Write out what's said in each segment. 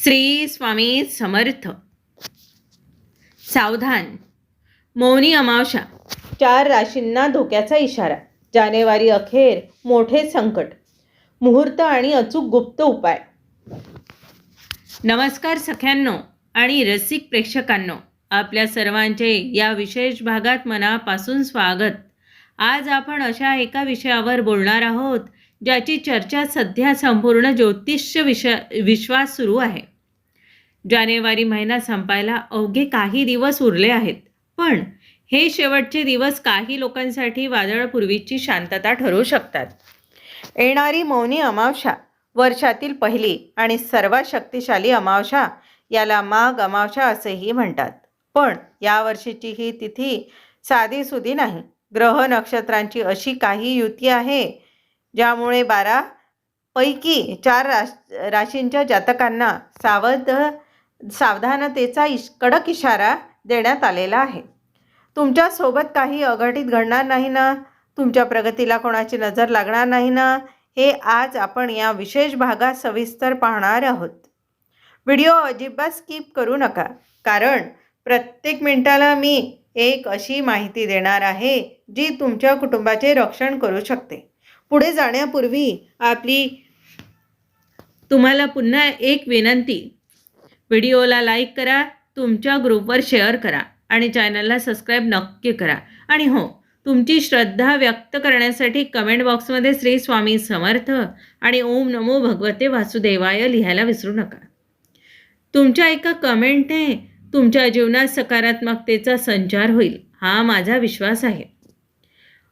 श्री स्वामी समर्थ. सावधान. मौनी अमावस्या. 4 राशींना धोक्याचा इशारा. जानेवारी अखेर मोठे संकट. मुहूर्त आणि अचूक गुप्त उपाय. नमस्कार सख्यांनो आणि रसिक प्रेक्षकांनो, आपल्या सर्वांचे या विशेष भागात मनापासून स्वागत. आज आपण अशा एका विषयावर बोलणार आहोत ज्याची चर्चा सध्या संपूर्ण ज्योतिष्य विश्वास सुरू आहे. जानेवारी महिना संपायला अवघे काही दिवस उरले आहेत, पण हे शेवटचे दिवस काही लोकांसाठी वादळपूर्वीची शांतता ठरू शकतात. येणारी मौनी अमावस्या वर्षातील पहिली आणि सर्वात शक्तिशाली अमावस्या, याला माघ अमावस्या असेही म्हणतात. पण यावर्षीची ही तिथी साधीसुधी नाही. ग्रह नक्षत्रांची अशी काही युती आहे ज्यामुळे 12 पैकी 4 राशींच्या जातकांना सावधानतेचा कडक इशारा देण्यात आलेला आहे. तुमच्यासोबत काही अघटित घडणार नाही ना? तुमच्या प्रगतीला कोणाची नजर लागणार नाही ना? हे आज आपण या विशेष भागात सविस्तर पाहणार आहोत. व्हिडिओ अजिबात स्किप करू नका, कारण प्रत्येक मिनिटाला मी एक अशी माहिती देणार आहे जी तुमच्या कुटुंबाचे रक्षण करू शकते. पुढे जाण्यापूर्वी तुम्हाला पुन्हा एक विनंती. व्हिडिओला लाईक करा, तुमच्या ग्रुपवर शेअर करा आणि चॅनलला सबस्क्राईब नक्की करा. आणि हो, तुमची श्रद्धा व्यक्त करण्यासाठी कमेंट बॉक्समध्ये श्री स्वामी समर्थ आणि ओम नमो भगवते वासुदेवाय लिहायला विसरू नका. तुमच्या एका कमेंटने तुमच्या जीवनात सकारात्मकतेचा संचार होईल, हा माझा विश्वास आहे.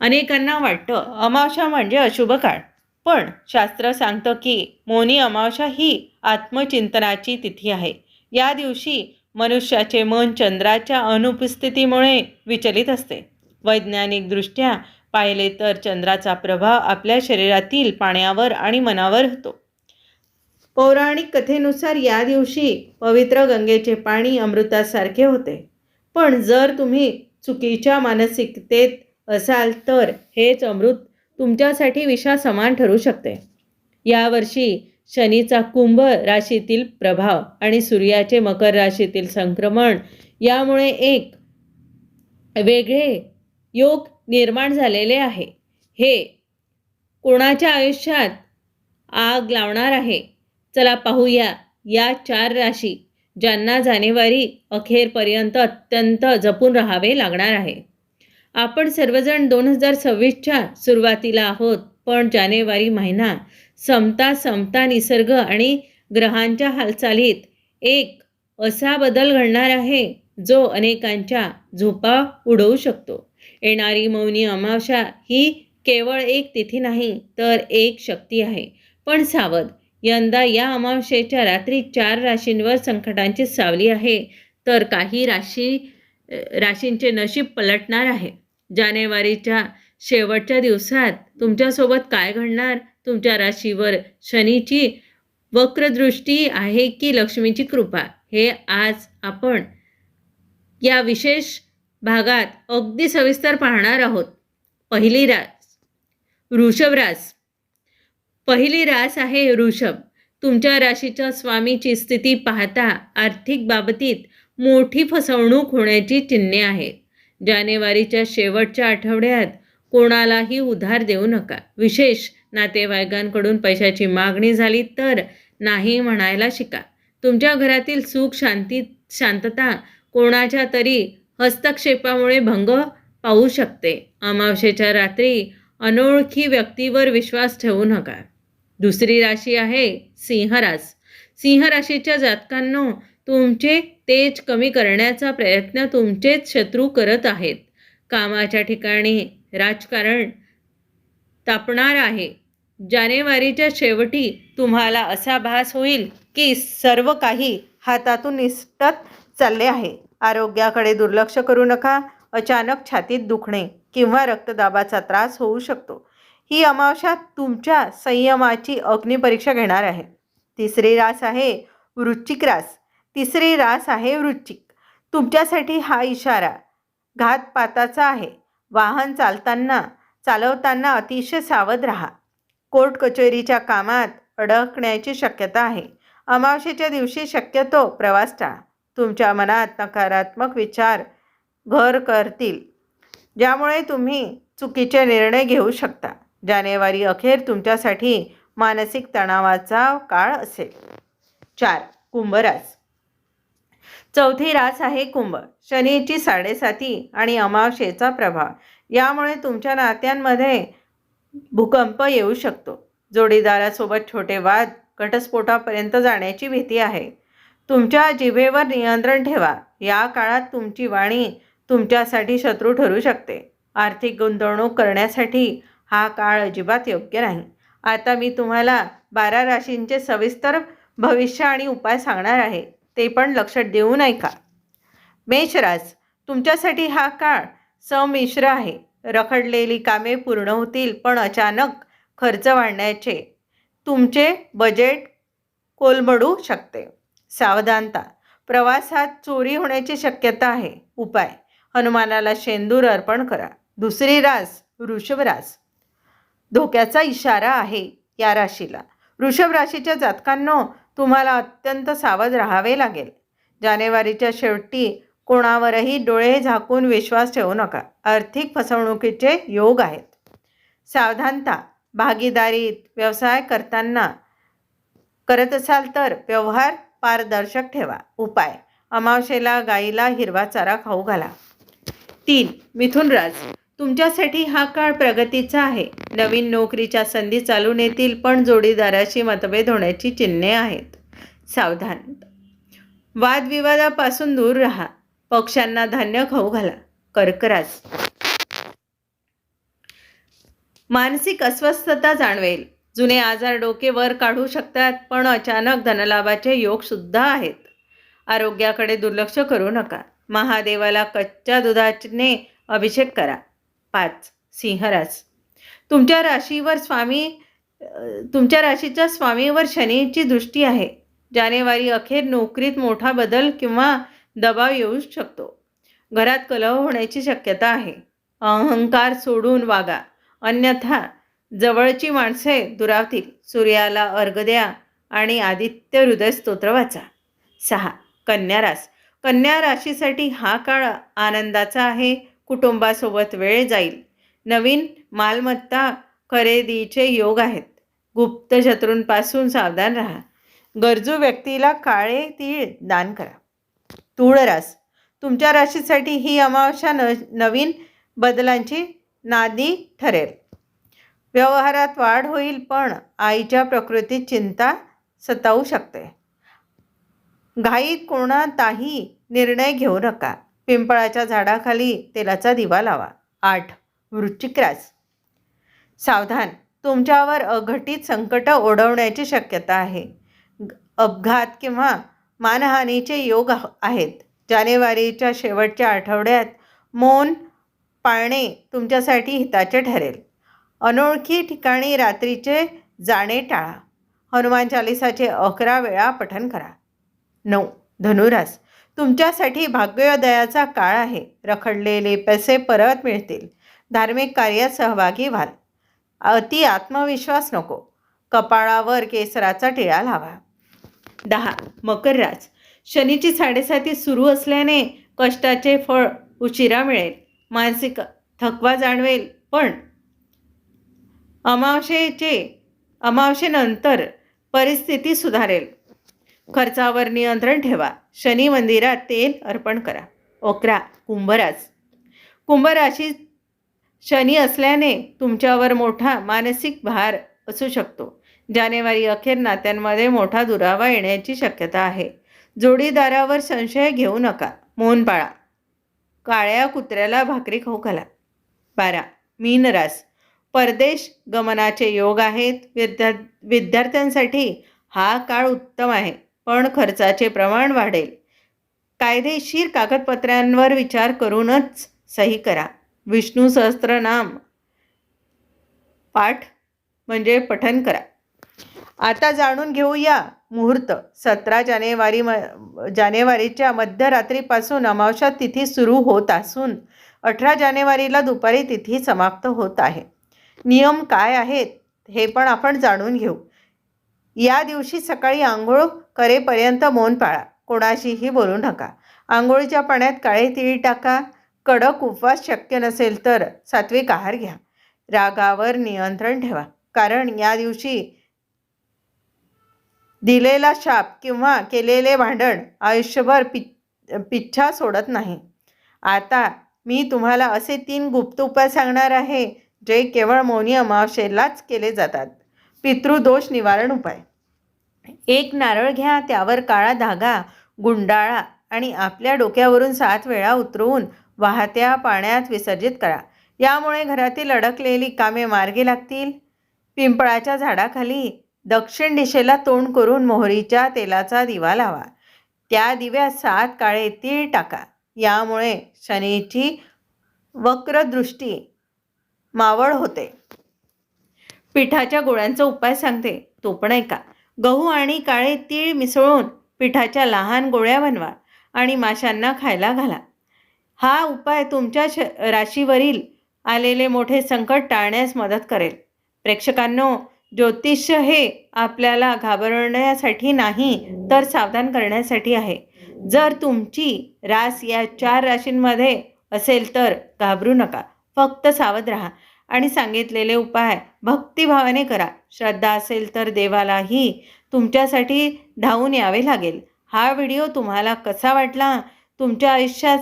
अनेकांना वाटतं अमावस्या म्हणजे अशुभ काळ, पण शास्त्र सांगतं की मौनी अमावस्या ही आत्मचिंतनाची तिथी आहे. या दिवशी मनुष्याचे मन चंद्राच्या अनुपस्थितीमुळे विचलित असते. वैज्ञानिकदृष्ट्या पाहिले तर चंद्राचा प्रभाव आपल्या शरीरातील पाण्यावर आणि मनावर होतो. पौराणिक कथेनुसार या दिवशी पवित्र गंगेचे पाणी अमृतासारखे होते. पण जर तुम्ही चुकीच्या मानसिकतेत असाल तर हेच अमृत तुमच्यासाठी विषासमान ठरू शकते. यावर्षी शनीचा कुंभ राशीतील प्रभाव आणि सूर्याचे मकर राशीतील संक्रमण यामुळे एक वेगळे योग निर्माण झालेले आहे. हे कोणाच्या आयुष्यात आग लावणार आहे? चला पाहूया. या 4 राशी ज्यांना जानेवारी अखेरपर्यंत अत्यंत जपून राहावे लागणार आहे. आपण सर्वजण 2026च्या सुरुवातीला आहोत, पण जानेवारी महिना संपता निसर्ग आणि ग्रहांच्या हालचालीत एक असा बदल घडणार आहे जो अनेकांच्या झोपा उडवू शकतो. येणारी मौनी अमावस्या ही केवळ एक तिथी नाही, तर एक शक्ती आहे. पण सावध, यंदा या अमावस्येच्या रात्री 4 राशींवर संकटांची सावली आहे, तर काही राशींचे नशीब पलटणार आहे. जानेवारीच्या शेवटच्या दिवसात तुमच्यासोबत काय घडणार? तुमच्या राशीवर शनीची वक्रदृष्टी आहे की लक्ष्मीची कृपा? हे आज आपण या विशेष भागात अगदी सविस्तर पाहणार आहोत. पहिली रास वृषभ रास. पहिली रास आहे वृषभ. तुमच्या राशीच्या स्वामीची स्थिती पाहता आर्थिक बाबतीत मोठी फसवणूक होण्याची चिन्हे आहेत. जानेवारीच्या शेवटच्या आठवड्यात कोणालाही उधार देऊ नका. विशेष नातेवाईकांकडून पैशाची मागणी झाली तर नाही म्हणायला शिका. तुमच्या घरातील सुख शांतता कोणाच्या तरी हस्तक्षेपामुळे भंग पाहू शकते. अमावस्येच्या रात्री अनोळखी व्यक्तीवर विश्वास ठेवू नका. दुसरी राशी आहे सिंह रास. सिंह राशीच्या जातकांनो, तुमचे तेज कमी करण्याचा प्रयत्न तुमचेच शत्रू करत आहेत. कामाच्या ठिकाणी राजकारण तापणार आहे. जानेवारीच्या शेवटी तुम्हाला असा भास होईल की सर्व काही हातातून निसटत चालले आहे. आरोग्याकडे दुर्लक्ष करू नका. अचानक छातीत दुखणे किंवा रक्तदाबाचा त्रास होऊ शकतो. ही अमावस्या तुमच्या संयमाची अग्निपरीक्षा घेणार आहे. तिसरी रास आहे वृश्चिक रास. तिसरी रास आहे वृश्चिक. तुमच्यासाठी हा इशारा घातपाताचा आहे. वाहन चालवताना अतिशय सावध राहा. कोर्ट कचेरीच्या कामात अडकण्याची शक्यता आहे. अमावस्येच्या दिवशी शक्यतो प्रवास टाळा. तुमच्या मनात नकारात्मक विचार घर करतील, ज्यामुळे तुम्ही चुकीचे निर्णय घेऊ शकता. जानेवारी अखेर तुमच्यासाठी मानसिक तणावाचा काळ असेल. 4. कुंभ रास. चौथी रास आहे कुंभ. शनीची 7.5 आणि अमावस्येचा प्रभाव यामुळे तुमच्या नात्यांमध्ये भूकंप येऊ शकतो. जोडीदारासोबत छोटे वाद घटस्फोटापर्यंत जाण्याची भीती आहे. तुमच्या जिभेवर नियंत्रण ठेवा. या काळात तुमची वाणी तुमच्यासाठी शत्रू ठरू शकते. आर्थिक गुंतवणूक करण्यासाठी हा काळ अजिबात योग्य नाही. आता मी तुम्हाला 12 राशींचे सविस्तर भविष्य आणि उपाय सांगणार आहे, ते पण लक्षात देऊन ऐका. मेष रास. तुमच्यासाठी हा काळ संमिश्र आहे. रखडलेली कामे पूर्ण होतील, पण अचानक खर्च वाढण्याचे तुमचे बजेट कोलमडू शकते. सावधानता. प्रवासात चोरी होण्याची शक्यता आहे. उपाय: हनुमानाला शेंदूर अर्पण करा. दुसरी रास वृषभ रास. धोक्याचा इशारा आहे या राशीला. वृषभ राशीच्या जातकांनो, तुम्हाला अत्यंत सावध राहावे लागेल. जानेवारीच्या शेवटी कोणावरही डोळे झाकून विश्वास ठेवू नका. आर्थिक फसवणुकीचे योग आहेत. सावधानता. भागीदारीत व्यवसाय करत असाल तर व्यवहार पारदर्शक ठेवा. उपाय: अमावस्येला गाईला हिरवा चारा खाऊ घाला. 3. मिथुन रास. तुमच्यासाठी हा काळ प्रगतीचा आहे. नवीन नोकरीच्या संधी चालून येतील, पण जोडीदाराशी मतभेद होण्याची चिन्हे आहेत. सावधान. वादविवादापासून दूर राहा. पक्ष्यांना धान्य खाऊ घाला. कर्क रास. मानसिक अस्वस्थता जाणवेल. जुने आजार डोके वर काढू शकतात, पण अचानक धनलाभाचे योग सुद्धा आहेत. आरोग्याकडे दुर्लक्ष करू नका. महादेवाला कच्च्या दुधाने अभिषेक करा. 5. सिंह रास. तुमच्या राशीच्या स्वामीवर शनीची दृष्टी आहे. जानेवारी अखेर नोकरीत मोठा बदल किंवा दबाव येऊ शकतो. घरात कलह होण्याची शक्यता आहे. अहंकार सोडून वागा, अन्यथा जवळची माणसे दुरावतील. सूर्याला अर्घ्य द्या आणि आदित्य हृदय स्तोत्र वाचा. 6. कन्या रास. कन्या राशीसाठी हा काळ आनंदाचा आहे. कुटुंबासोबत वेळ जाईल. नवीन मालमत्ता खरेदीचे योग आहेत. गुप्त शत्रूंपासून सावधान राहा. गरजू व्यक्तीला काळे तीळ दान करा. तुळ रास. तुमच्या राशीसाठी ही अमावस्या नवीन बदलांची नांदी ठरेल. व्यवहारात वाढ होईल, पण आईच्या प्रकृतीत चिंता सतावू शकते. घाईत कोणताही निर्णय घेऊ नका. पिंपळाच्या झाडाखाली तेलाचा दिवा लावा. 8. वृश्चिक रास. सावधान. तुमच्यावर अघटित संकट ओढवण्याची शक्यता आहे. अपघात किंवा मानहानीचे योग आहेत. जानेवारीच्या शेवटच्या आठवड्यात मौन पाळणे तुमच्यासाठी हिताचे ठरेल. अनोळखी ठिकाणी रात्रीचे जाणे टाळा. हनुमान चालिसाचे 11 वेळा पठण करा. 9. धनुरास. तुमच्यासाठी भाग्योदयाचा काळ आहे. रखडलेले पैसे परत मिळतील. धार्मिक कार्यात सहभागी व्हाल. अति आत्मविश्वास नको. कपाळावर केसराचा टिळा लावा. 10. मकर रास. शनीची 7.5 सुरू असल्याने कष्टाचे फळ उशिरा मिळेल. मानसिक थकवा जाणवेल, पण अमावस्येनंतर परिस्थिती सुधारेल. खर्चावर नियंत्रण ठेवा. शनी मंदिरात तेल अर्पण करा. 11. कुंभ रास. कुंभ राशीत शनी असल्याने तुमच्यावर मोठा मानसिक भार असू शकतो. जानेवारी अखेर नात्यांमध्ये मोठा दुरावा येण्याची शक्यता आहे. जोडीदारावर संशय घेऊ नका. मौन पाळा. काळ्या कुत्र्याला भाकरी खाऊ घाला. 12. मीन रास. परदेश गमनाचे योग आहेत. विद्यार्थ्यांसाठी हा काळ उत्तम आहे, पण खर्चाचे प्रमाण वाढेल. कायदेशीर कागदपत्रांवर विचार करूनच सही करा. विष्णू सहस्त्रनाम पाठ म्हणजे पठण करा. आता जाणून घेऊया मुहूर्त. 17 जानेवारीच्या मध्यरात्रीपासून अमावस्या तिथी सुरू होत असून 18 जानेवारीला दुपारी तिथी समाप्त होत आहे. नियम काय आहेत हे पण आपण जाणून घेऊ. या दिवशी सकाळी आंघोळ करेपर्यंत मौन पाळा. कोणाशीही बोलू नका. आंघोळीच्या पाण्यात काळे तीळ टाका. कडक उपवास शक्य नसेल तर सात्विक आहार घ्या. रागावर नियंत्रण ठेवा, कारण या दिवशी दिलेला शाप किंवा केलेले भांडण आयुष्यभर पिच्छा सोडत नाही. आता मी तुम्हाला असे 3 गुप्त उपाय सांगणार आहे, जे केवळ मौनी अमावस्येलाच केले जातात. पितृदोष निवारण उपाय. 1 नारळ घ्या, त्यावर काळा धागा गुंडाळा आणि आपल्या डोक्यावरून 7 वेळा उतरवून वाहत्या पाण्यात विसर्जित करा. यामुळे घरातील अडकलेली कामे मार्गी लागतील. पिंपळाच्या झाडाखाली दक्षिण दिशेला तोंड करून मोहरीच्या तेलाचा दिवा लावा. त्या दिव्यात 7 काळे तीळ टाका. यामुळे शनीची वक्रदृष्टी मावळ होते. पिठाच्या गोळ्यांचा उपाय सांगते, तो पण ऐका. गहू आणि काळे तीळ मिसळून पिठाच्या लहान गोळ्या बनवा आणि माशांना खायला घाला. हा उपाय तुमच्या राशीवरील आलेले मोठे संकट टाळण्यास मदत करेल. प्रेक्षकांनो, ज्योतिष्य हे आपल्याला घाबरण्यासाठी नाही, तर सावधान करण्यासाठी आहे. जर तुमची रास या 4 राशींमध्ये असेल तर घाबरू नका. फक्त सावध राहा आणि सांगितलेले उपाय भक्तिभावाने करा. श्रद्धा असेल तर देवालाही तुमच्यासाठी धावून यावे लागेल. हा व्हिडिओ तुम्हाला कसा वाटला? तुमच्या आयुष्यात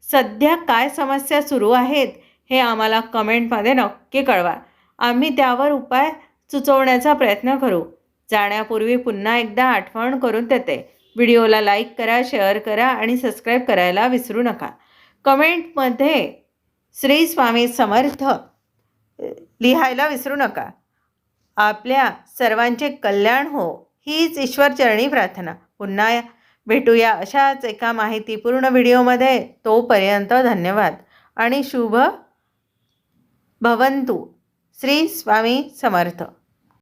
सध्या काय समस्या सुरू आहेत हे आम्हाला कमेंटमध्ये नक्की कळवा. आम्ही त्यावर उपाय सुचवण्याचा प्रयत्न करू. जाण्यापूर्वी पुन्हा एकदा आठवण करून देते, व्हिडिओला लाईक करा, शेअर करा आणि सबस्क्राईब करायला विसरू नका. कमेंटमध्ये श्री स्वामी समर्थ लिहायला विसरू नका. आपल्या सर्वांचे कल्याण हो, हीच ईश्वरचरणी प्रार्थना. पुन्हा भेटूया अशाच एका माहितीपूर्ण व्हिडिओमध्ये. तोपर्यंत धन्यवाद आणि शुभ भवंतु. श्री स्वामी समर्थ.